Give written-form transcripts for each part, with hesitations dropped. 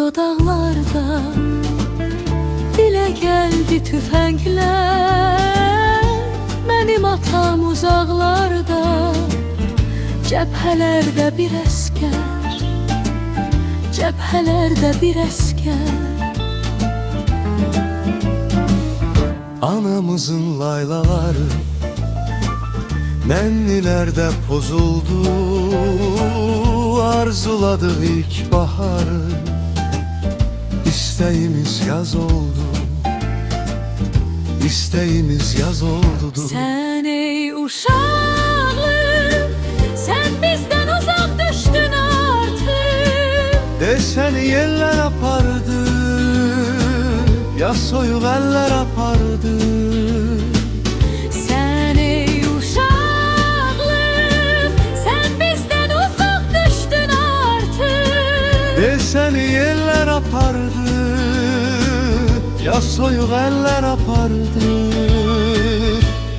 dodaqlarda dilə gəldi tüfənglər. Mənim atam uzaqlarda, cəbhələrdə bir əskər, cəbhələrdə bir əskər. Anamızın laylaları nennilerde pozuldu. Arzuladık ilk baharı, İsteğimiz yaz oldu, İsteğimiz yaz oldu. Sen ey uşağım, sen bizden uzak düştün artık. Desen yeller apardı, ya soyuq eller apardı. Sen ey uşağım, sen bizden uzak düştün artık. Desen yeller apardı, ya soyuq eller apardı.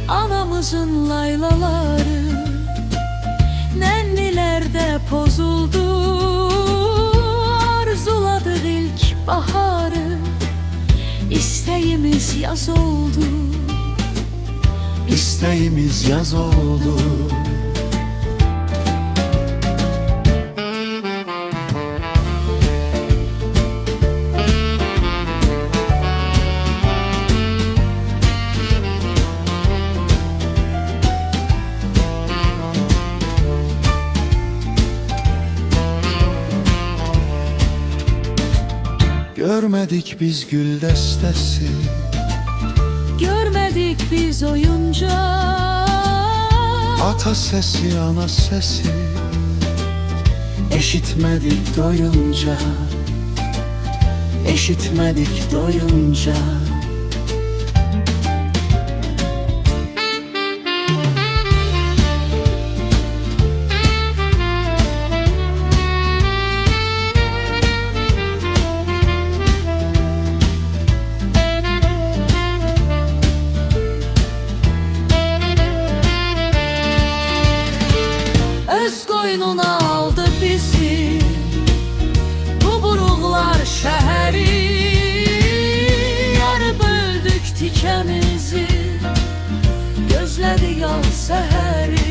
Anamızın laylaları nennilerde pozuldu. Arzuladık ilk baharı, İsteğimiz yaz oldu, İsteğimiz yaz oldu. Görmedik biz gül destesi, görmedik biz oyuncak. ata sesi ana sesi, eşitmedik doyunca, eşitmedik doyunca. Öz qoynuna aldı bizi bu buruqlar şəhəri. Yarı böldük tikəmizi, gözlədi yaz səhəri.